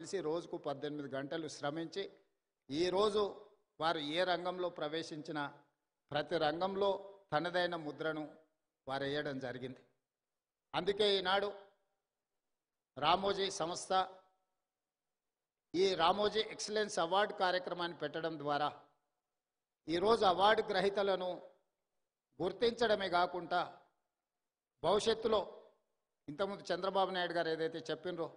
తెలిసి రోజుకు 18 గంటలు శ్రమించి ఈరోజు వారు ఏ రంగంలో ప్రవేశించినా ప్రతి రంగంలో తనదైన ముద్రను వారు వేయడం జరిగింది. అందుకే ఈనాడు రామోజీ సంస్థ ఈ రామోజీ ఎక్సలెన్స్ అవార్డు కార్యక్రమాన్ని పెట్టడం ద్వారా ఈరోజు అవార్డు గ్రహీతలను గుర్తించడమే కాకుండా భవిష్యత్తులో ఇంతకుముందు చంద్రబాబు నాయుడు గారు ఏదైతే చెప్పినరో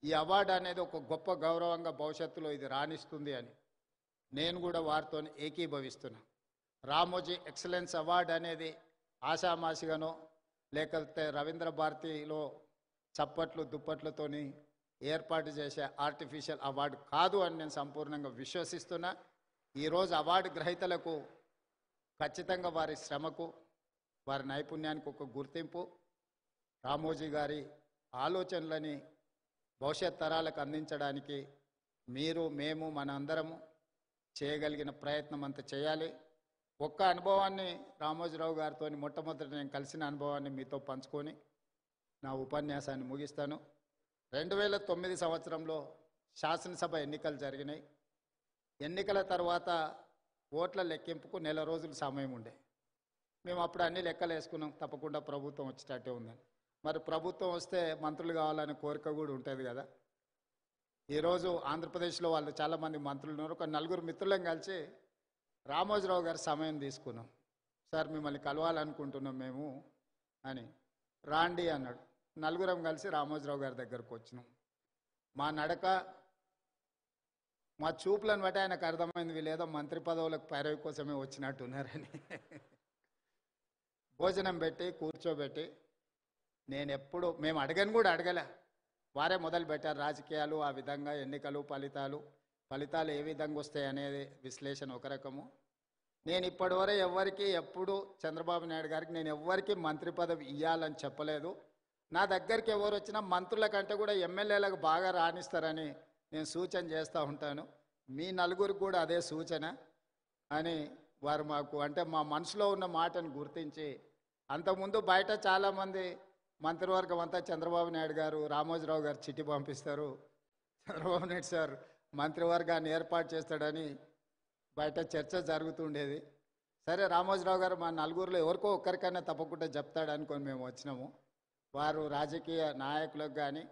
ఈ అవార్డు అనేది ఒక గొప్ప గౌరవంగా భవిష్యత్తులో ఇది రాణిస్తుంది అని నేను కూడా వారితో ఏకీభవిస్తున్నా. రామోజీ ఎక్సలెన్స్ అవార్డు అనేది ఆషామాషిగానో లేకపోతే రవీంద్ర భారతిలో చప్పట్లు దుప్పట్లతోని ఏర్పాటు చేసే ఆర్టిఫిషియల్ అవార్డు కాదు అని నేను సంపూర్ణంగా విశ్వసిస్తున్నా. ఈరోజు అవార్డు గ్రహీతలకు ఖచ్చితంగా వారి శ్రమకు వారి నైపుణ్యానికి ఒక గుర్తింపు, రామోజీ గారి ఆలోచనలని భవిష్యత్ తరాలకు అందించడానికి మీరు మేము మన అందరము చేయగలిగిన ప్రయత్నం అంతా చేయాలి. ఒక్క అనుభవాన్ని రామోజీరావు గారితో మొట్టమొదటి నేను కలిసిన అనుభవాన్ని మీతో పంచుకొని నా ఉపన్యాసాన్ని ముగిస్తాను. 2009 సంవత్సరంలో శాసనసభ ఎన్నికలు జరిగినాయి. ఎన్నికల తర్వాత ఓట్ల లెక్కింపుకు నెల రోజులు సమయం ఉండే. మేము అప్పుడు అన్ని లెక్కలు వేసుకున్నాం, తప్పకుండా ప్రభుత్వం వచ్చేటట్టే ఉందని. మరి ప్రభుత్వం వస్తే మంత్రులు కావాలనే కోరిక కూడా ఉంటుంది కదా. ఈరోజు ఆంధ్రప్రదేశ్లో వాళ్ళు చాలామంది మంత్రులు ఉన్నారు. ఒక 4 మిత్రులను కలిసి రామోజీరావు గారి సమయం తీసుకున్నాం. సార్ మిమ్మల్ని కలవాలనుకుంటున్నాం మేము అని. రాండి అన్నాడు. 4 కలిసి రామోజీరావు గారి దగ్గరకు వచ్చినాం. మా నడక మా చూపులను బట్టి ఆయనకు అర్థమైంది వీళ్ళేదో మంత్రి పదవులకు పైరవి కోసమే వచ్చినట్టున్నారని. భోజనం పెట్టి కూర్చోబెట్టి మేము అడగని కూడా అడగలే, వారే మొదలు పెట్టారు. రాజకీయాలు ఆ విధంగా, ఎన్నికలు ఫలితాలు ఏ విధంగా వస్తాయి అనేది విశ్లేషణ ఒక రకము. నేను ఇప్పటివరకు ఎప్పుడు చంద్రబాబు నాయుడు గారికి నేను ఎవ్వరికి మంత్రి పదవి ఇవ్వాలని చెప్పలేదు. నా దగ్గరికి ఎవరు వచ్చినా మంత్రుల కంటే కూడా ఎమ్మెల్యేలకు బాగా రాణిస్తారని నేను సూచన చేస్తూ ఉంటాను. మీ 4 కూడా అదే సూచన అని వారు మాకు అంటే మా మనసులో ఉన్న మాటను గుర్తించి, అంతకుముందు బయట చాలామంది మంత్రివర్గం అంతా చంద్రబాబు నాయుడు గారు రామోజీరావు గారు చిట్టి పంపిస్తారు, చంద్రబాబు నాయుడు సార్ మంత్రివర్గాన్ని ఏర్పాటు చేస్తాడని బయట చర్చ జరుగుతుండేది. సరే రామోజీరావు గారు మా 4 ఎవరికో ఒక్కరికైనా తప్పకుండా చెప్తాడు అనుకొని మేము వచ్చినాము. వారు రాజకీయ నాయకులకు కానీ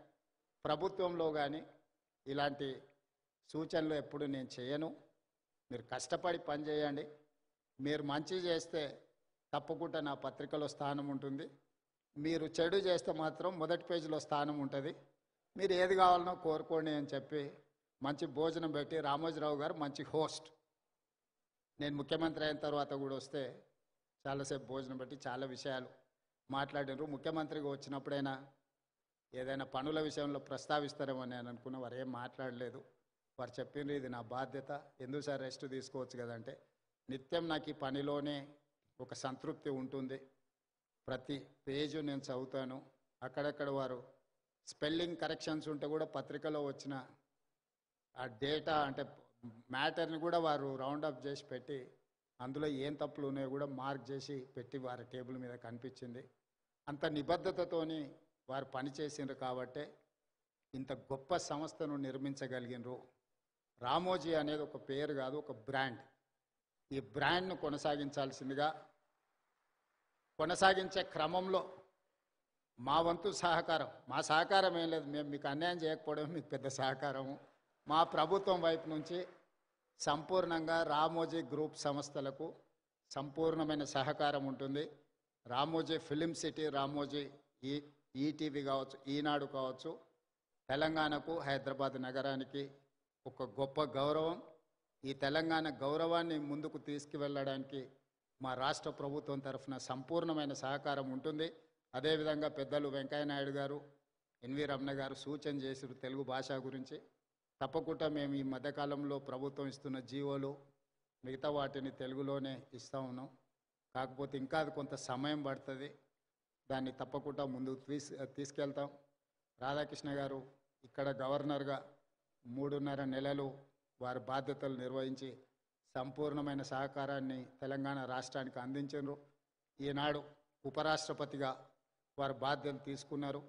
ప్రభుత్వంలో కానీ ఇలాంటి సూచనలు ఎప్పుడు నేను చేయను. మీరు కష్టపడి పనిచేయండి, మీరు మంచి చేస్తే తప్పకుండా నా పత్రికలో స్థానం ఉంటుంది, మీరు చెడు చేస్తే మాత్రం మొదటి పేజీలో స్థానం ఉంటుంది, మీరు ఏది కావాలనో కోరుకోండి అని చెప్పి మంచి భోజనం పెట్టి, రామోజీరావు గారు మంచి హోస్ట్, నేను ముఖ్యమంత్రి అయిన తర్వాత కూడా వస్తే చాలాసేపు భోజనం పెట్టి చాలా విషయాలు మాట్లాడినారు. ముఖ్యమంత్రిగా వచ్చినప్పుడైనా ఏదైనా పనుల విషయంలో ప్రస్తావిస్తారేమో నేను అనుకున్నా, వారు ఏం మాట్లాడలేదు. వారు చెప్పిండ్రు ఇది నా బాధ్యత, ఎందుకు సార్ రెస్ట్ తీసుకోవచ్చు కదంటే, నిత్యం నాకు ఈ పనిలోనే ఒక సంతృప్తి ఉంటుంది, ప్రతి పేజు నేను చదువుతాను. అక్కడక్కడ వారు స్పెల్లింగ్ కరెక్షన్స్ ఉంటే కూడా పత్రికలో వచ్చిన ఆ డేటా అంటే మ్యాటర్ని కూడా వారు రౌండప్ చేసి పెట్టి అందులో ఏం తప్పులు ఉన్నాయో కూడా మార్క్ చేసి పెట్టి వారి టేబుల్ మీద కనిపించింది. అంత నిబద్ధతతోని వారు పనిచేసిండ్రు కాబట్టే ఇంత గొప్ప సంస్థను నిర్మించగలిగినరు. రామోజీ అనేది ఒక పేరు కాదు, ఒక బ్రాండ్. ఈ బ్రాండ్ను కొనసాగించాల్సిందిగా, కొనసాగించే క్రమంలో మా వంతు సహకారం, మా సహకారం ఏం లేదు, మేము మీకు అన్యాయం చేయకపోవడం మీకు పెద్ద సహకారము. మా ప్రభుత్వం వైపు నుంచి సంపూర్ణంగా రామోజీ గ్రూప్ సంస్థలకు సంపూర్ణమైన సహకారం ఉంటుంది. Ramoji film city, Ramoji ETV కావచ్చు, ఈనాడు కావచ్చు, తెలంగాణకు హైదరాబాద్ నగరానికి ఒక గొప్ప గౌరవం. ఈ తెలంగాణ గౌరవాన్ని ముందుకు తీసుకువెళ్ళడానికి మా రాష్ట్ర ప్రభుత్వం తరఫున సంపూర్ణమైన సహకారం ఉంటుంది. అదేవిధంగా పెద్దలు వెంకయ్యనాయుడు గారు, ఎన్వి రమణ గారు సూచన చేసారు తెలుగు భాష గురించి. తప్పకుండా మేము ఈ మధ్యకాలంలో ప్రభుత్వం ఇస్తున్న జీవోలు మిగతా వాటిని తెలుగులోనే ఇస్తూ ఉన్నాం. కాకపోతే ఇంకా అది కొంత సమయం పడుతుంది, దాన్ని తప్పకుండా ముందుకు తీసుకెళ్తాం. రాధాకృష్ణ గారు ఇక్కడ గవర్నర్గా 3.5 నెలలు వారి బాధ్యతలు నిర్వహించి సంపూర్ణమైన సహకారాన్ని తెలంగాణ రాష్ట్రానికి అందించారు. ఈనాడు ఉపరాష్ట్రపతిగా వారు బాధ్యతలు తీసుకున్నారు.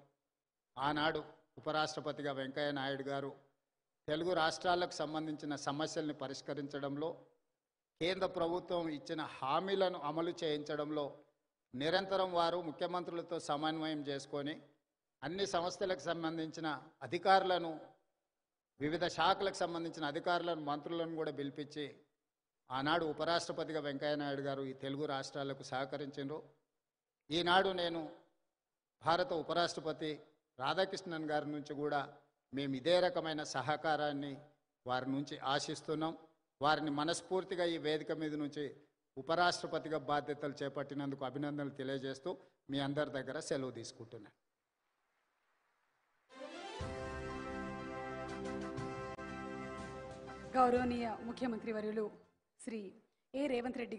ఆనాడు ఉపరాష్ట్రపతిగా వెంకయ్య నాయుడు గారు తెలుగు రాష్ట్రాలకు సంబంధించిన సమస్యల్ని పరిష్కరించడంలో, కేంద్ర ప్రభుత్వం ఇచ్చిన హామీలను అమలు చేయించడంలో నిరంతరం వారు ముఖ్యమంత్రులతో సమన్వయం చేసుకొని అన్ని సంస్థలకు సంబంధించిన అధికారులను, వివిధ శాఖలకు సంబంధించిన అధికారులను, మంత్రులను కూడా పిలిపించి ఆనాడు ఉపరాష్ట్రపతిగా వెంకయ్యనాయుడు గారు ఈ తెలుగు రాష్ట్రాలకు సహకరించారు. ఈనాడు నేను భారత ఉపరాష్ట్రపతి రాధాకృష్ణన్ గారి నుంచి కూడా మేము ఇదే రకమైన సహకారాన్ని వారి నుంచి ఆశిస్తున్నాం. వారిని మనస్ఫూర్తిగా ఈ వేదిక మీద నుంచి ఉపరాష్ట్రపతిగా బాధ్యతలు చేపట్టినందుకు అభినందనలు తెలియజేస్తూ మీ అందరి దగ్గర సెలవు తీసుకుంటున్నాను. గౌరవనీయ ముఖ్యమంత్రి వర్యులు శ్రీ ఏ రేవంత్ రెడ్డి